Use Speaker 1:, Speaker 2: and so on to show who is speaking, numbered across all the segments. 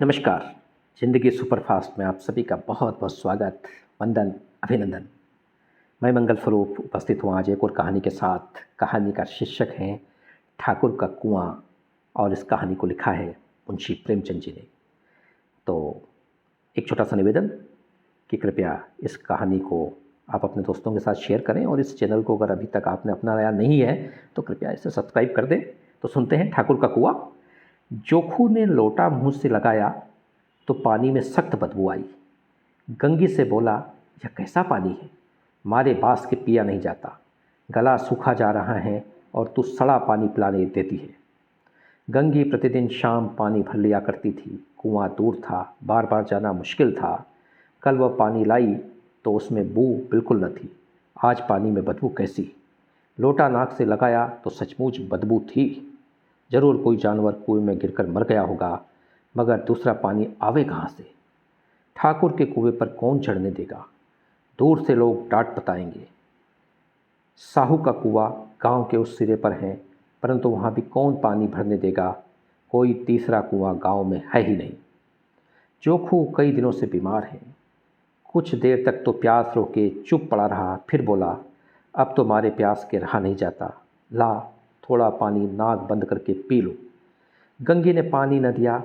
Speaker 1: नमस्कार। ज़िंदगी सुपरफास्ट में आप सभी का बहुत बहुत स्वागत, वंदन, अभिनंदन। मैं मंगल स्वरूप उपस्थित हूँ आज एक और कहानी के साथ। कहानी का शीर्षक है ठाकुर का कुआं और इस कहानी को लिखा है मुंशी प्रेमचंद जी ने। तो एक छोटा सा निवेदन कि कृपया इस कहानी को आप अपने दोस्तों के साथ शेयर करें और इस चैनल को अगर अभी तक आपने अपनाया नहीं है तो कृपया इसे सब्सक्राइब कर दें। तो सुनते हैं ठाकुर का कुआं। जोखू ने लोटा मुँह से लगाया तो पानी में सख्त बदबू आई। गंगी से बोला, यह कैसा पानी है, मारे बास के पिया नहीं जाता, गला सूखा जा रहा है और तू सड़ा पानी पिलाने देती है। गंगी प्रतिदिन शाम पानी भर लिया करती थी। कुआं दूर था, बार बार जाना मुश्किल था। कल वह पानी लाई तो उसमें बू बिल्कुल न थी। आज पानी में बदबू कैसी। लोटा नाक से लगाया तो सचमुच बदबू थी। जरूर कोई जानवर कुएं में गिरकर मर गया होगा, मगर दूसरा पानी आवे कहाँ से। ठाकुर के कुएं पर कौन चढ़ने देगा। दूर से लोग डांट बताएंगे। साहू का कुआं गांव के उस सिरे पर है, परंतु वहाँ भी कौन पानी भरने देगा। कोई तीसरा कुआं गांव में है ही नहीं। जोखू कई दिनों से बीमार है। कुछ देर तक तो प्यास रोके चुप पड़ा रहा, फिर बोला, अब तो मारे प्यास के रहा नहीं जाता, ला थोड़ा पानी नाक बंद करके पी लो। गंगी ने पानी न दिया।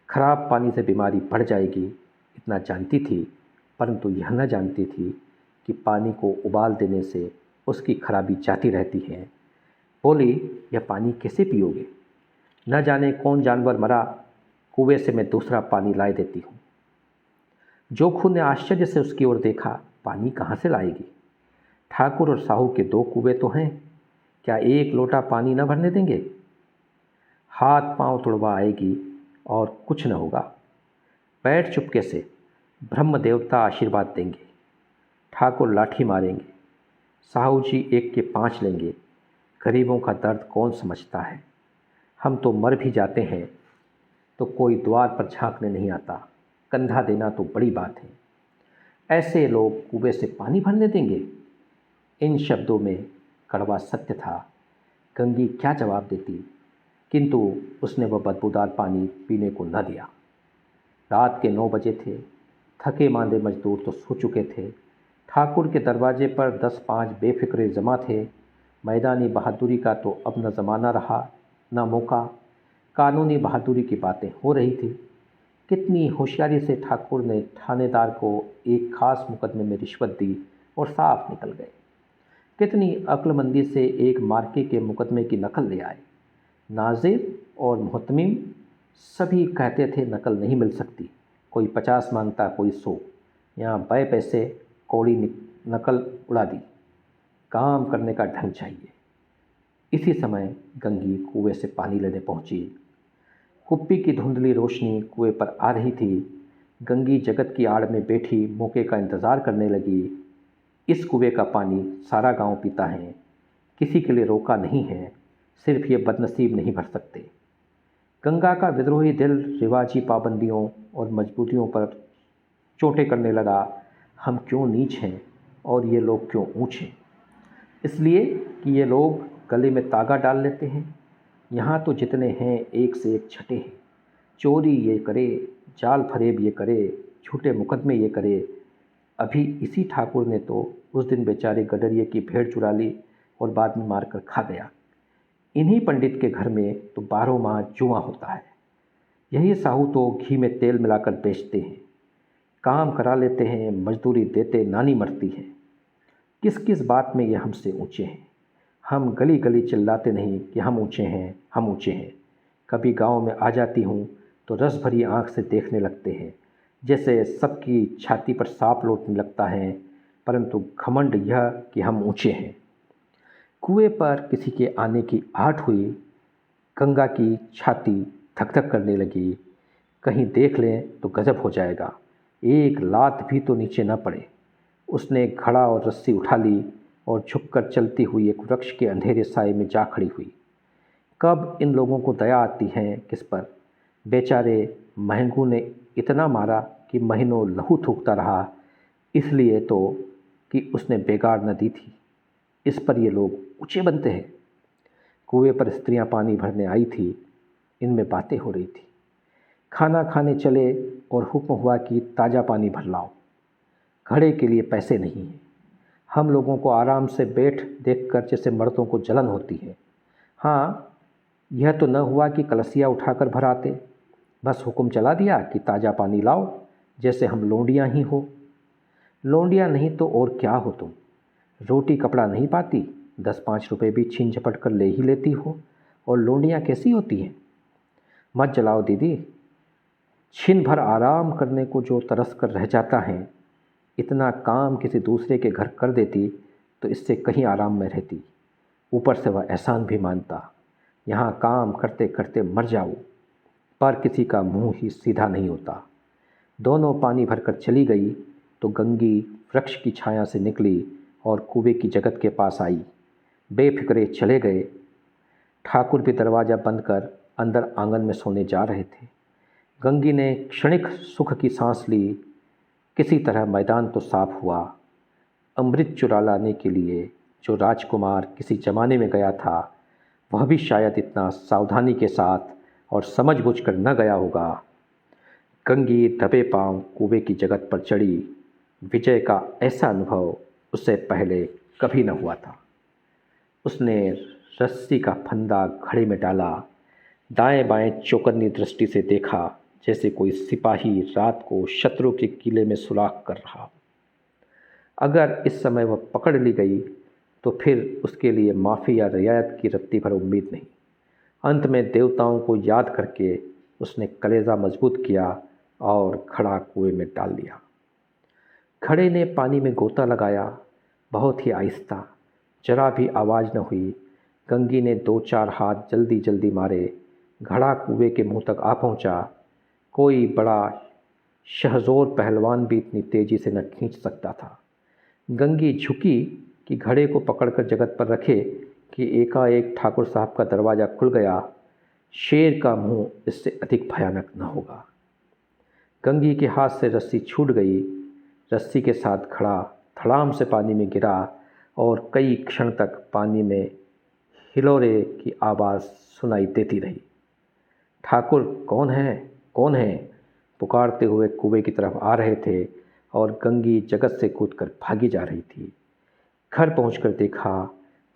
Speaker 1: खराब पानी से बीमारी बढ़ जाएगी इतना जानती थी, परंतु यह न जानती थी कि पानी को उबाल देने से उसकी खराबी जाती रहती है। बोली, यह पानी कैसे पियोगे, न जाने कौन जानवर मरा, कुएं से मैं दूसरा पानी लाए देती हूँ। जोखू ने आश्चर्य से उसकी ओर देखा। पानी कहाँ से लाएगी। ठाकुर और साहू के दो कुएं तो हैं, क्या एक लोटा पानी न भरने देंगे। हाथ पांव तुड़वा आएगी और कुछ न होगा। बैठ चुपके से, ब्रह्म देवता आशीर्वाद देंगे। ठाकुर लाठी मारेंगे, साहू जी एक के 5 लेंगे। गरीबों का दर्द कौन समझता है। हम तो मर भी जाते हैं तो कोई द्वार पर झांकने नहीं आता, कंधा देना तो बड़ी बात है। ऐसे लोग कुएं से पानी भरने देंगे। इन शब्दों में कड़वा सत्य था। गंगी क्या जवाब देती, किंतु उसने वह बदबूदार पानी पीने को न दिया। रात के 9 बजे थे। थके मांदे मजदूर तो सो चुके थे। ठाकुर के दरवाजे पर 10-5 बेफिक्रे जमा थे। मैदानी बहादुरी का तो अब न ज़माना रहा न मौका। कानूनी बहादुरी की बातें हो रही थी। कितनी होशियारी से ठाकुर ने थानेदार को एक खास मुकदमे में रिश्वत दी और साफ निकल गए। कितनी अक्लमंदी से एक मार्के के मुकदमे की नकल ले आए। नाजिर और मुहतमिम सभी कहते थे नकल नहीं मिल सकती। कोई 50 मांगता, कोई 100। यहाँ बे पैसे कौड़ी नकल उड़ा दी। काम करने का ढंग चाहिए। इसी समय गंगी कुएं से पानी लेने पहुंची। कुप्पी की धुंधली रोशनी कुएं पर आ रही थी। गंगी जगत की आड़ में बैठी मौके का इंतज़ार करने लगी। इस कुएं का पानी सारा गांव पीता है, किसी के लिए रोका नहीं है, सिर्फ ये बदनसीब नहीं भर सकते। गंगा का विद्रोही दिल रिवाजी पाबंदियों और मजबूरियों पर चोटें करने लगा। हम क्यों नीच हैं और ये लोग क्यों ऊंच हैं। इसलिए कि ये लोग गले में तागा डाल लेते हैं। यहाँ तो जितने हैं एक से एक छठे हैं। चोरी ये करे, जाल फरेब ये करे, झूठे मुकदमे ये करे। अभी इसी ठाकुर ने तो उस दिन बेचारे गडरिये की भेड़ चुरा ली और बाद में मारकर खा गया। इन्हीं पंडित के घर में तो 12 माह जुआ होता है। यही साहू तो घी में तेल मिलाकर बेचते हैं। काम करा लेते हैं, मजदूरी देते नानी मरती है। किस किस बात में ये हमसे ऊंचे हैं। हम गली गली चिल्लाते नहीं कि हम ऊंचे हैं, हम ऊंचे हैं। कभी गांव में आ जाती हूँ तो रस भरी आँख से देखने लगते हैं, जैसे सबकी छाती पर सांप लौटने लगता है, परंतु घमंड यह कि हम ऊंचे हैं। कुएं पर किसी के आने की आहट हुई। गंगा की छाती धक धक करने लगी। कहीं देख लें तो गजब हो जाएगा, एक लात भी तो नीचे न पड़े। उसने घड़ा और रस्सी उठा ली और झुककर चलती हुई एक वृक्ष के अंधेरे साए में जा खड़ी हुई। कब इन लोगों को दया आती है किस पर। बेचारे महंगू ने इतना मारा कि महीनों लहू थूकता रहा, इसलिए तो कि उसने बेगार न दी थी। इस पर ये लोग ऊंचे बनते हैं। कुएं पर स्त्रियां पानी भरने आई थी। इनमें बातें हो रही थी। खाना खाने चले और हुक्म हुआ कि ताज़ा पानी भर लाओ। घड़े के लिए पैसे नहीं हैं। हम लोगों को आराम से बैठ देखकर जैसे मर्दों को जलन होती है। हाँ, यह तो न हुआ कि कलसिया उठाकर भर आते। बस हुक्म चला दिया कि ताज़ा पानी लाओ, जैसे हम लोंडियाँ ही हो। लोंडियाँ नहीं तो और क्या हो तुम। रोटी कपड़ा नहीं पाती, 10-5 रुपये भी छीन झपट कर ले ही लेती हो। और लोंडियाँ कैसी होती हैं? मत जलाओ दीदी। छिन भर आराम करने को जो तरस कर रह जाता है, इतना काम किसी दूसरे के घर कर देती तो इससे कहीं आराम में रहती। ऊपर से वह एहसान भी मानता। यहाँ काम करते करते मर जाऊँ, पर किसी का मुंह ही सीधा नहीं होता। दोनों पानी भरकर चली गई तो गंगी वृक्ष की छाया से निकली और कुएं की जगत के पास आई। बेफिक्रे चले गए। ठाकुर भी दरवाज़ा बंद कर अंदर आंगन में सोने जा रहे थे। गंगी ने क्षणिक सुख की सांस ली। किसी तरह मैदान तो साफ हुआ। अमृत चुरा लाने के लिए जो राजकुमार किसी ज़माने में गया था, वह भी शायद इतना सावधानी के साथ और समझबूझकर न गया होगा। गंगी दबे पांव कुएं की जगत पर चढ़ी। विजय का ऐसा अनुभव उससे पहले कभी न हुआ था। उसने रस्सी का फंदा घड़े में डाला, दाएं बाएं चौकन्नी दृष्टि से देखा, जैसे कोई सिपाही रात को शत्रु के किले में सुराख कर रहा हो। अगर इस समय वह पकड़ ली गई तो फिर उसके लिए माफ़ी या रियायत की रत्ती भर उम्मीद नहीं। अंत में देवताओं को याद करके उसने कलेजा मजबूत किया और घड़ा कुएं में डाल दिया। घड़े ने पानी में गोता लगाया, बहुत ही आहिस्ता, जरा भी आवाज़ न हुई। गंगी ने 2-4 हाथ जल्दी जल्दी मारे। घड़ा कुएं के मुंह तक आ पहुंचा। कोई बड़ा शहजोर पहलवान भी इतनी तेज़ी से न खींच सकता था। गंगी झुकी कि घड़े को पकड़कर जगत पर रखे कि एकाएक ठाकुर साहब का दरवाज़ा खुल गया। शेर का मुंह इससे अधिक भयानक न होगा। गंगी के हाथ से रस्सी छूट गई। रस्सी के साथ घड़ा धड़ाम से पानी में गिरा और कई क्षण तक पानी में हिलोरे की आवाज़ सुनाई देती रही। ठाकुर कौन है, कौन है, पुकारते हुए कुएं की तरफ आ रहे थे और गंगी जगत से कूदकर भागी जा रही थी। घर पहुंचकर देखा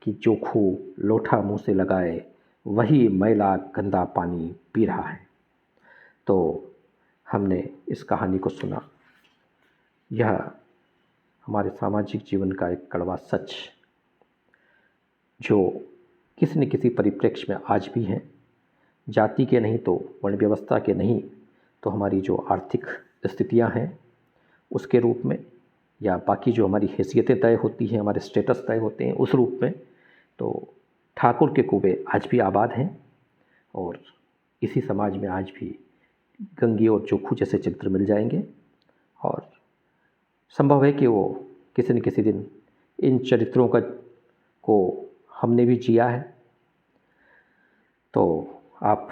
Speaker 1: कि जोखू लोटा मुंह से लगाए वही मैला गंदा पानी पी रहा है। तो हमने इस कहानी को सुना। यह हमारे सामाजिक जीवन का एक कड़वा सच, जो किसी न किसी परिप्रेक्ष्य में आज भी है। जाति के नहीं तो वर्ण व्यवस्था के नहीं तो हमारी जो आर्थिक स्थितियां हैं उसके रूप में, या बाकी जो हमारी हैसियतें तय होती हैं, हमारे स्टेटस तय होते हैं, उस रूप में तो ठाकुर के कुएं आज भी आबाद हैं। और इसी समाज में आज भी गंगी और जोखू जैसे चरित्र मिल जाएंगे और संभव है कि वो किसी न किसी दिन इन चरित्रों को हमने भी जिया है। तो आप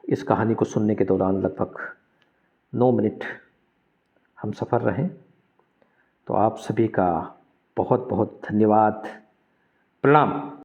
Speaker 1: इस कहानी को सुनने के दौरान लगभग 9 मिनट हम सफ़र रहें। तो आप सभी का बहुत बहुत धन्यवाद। प्रणाम।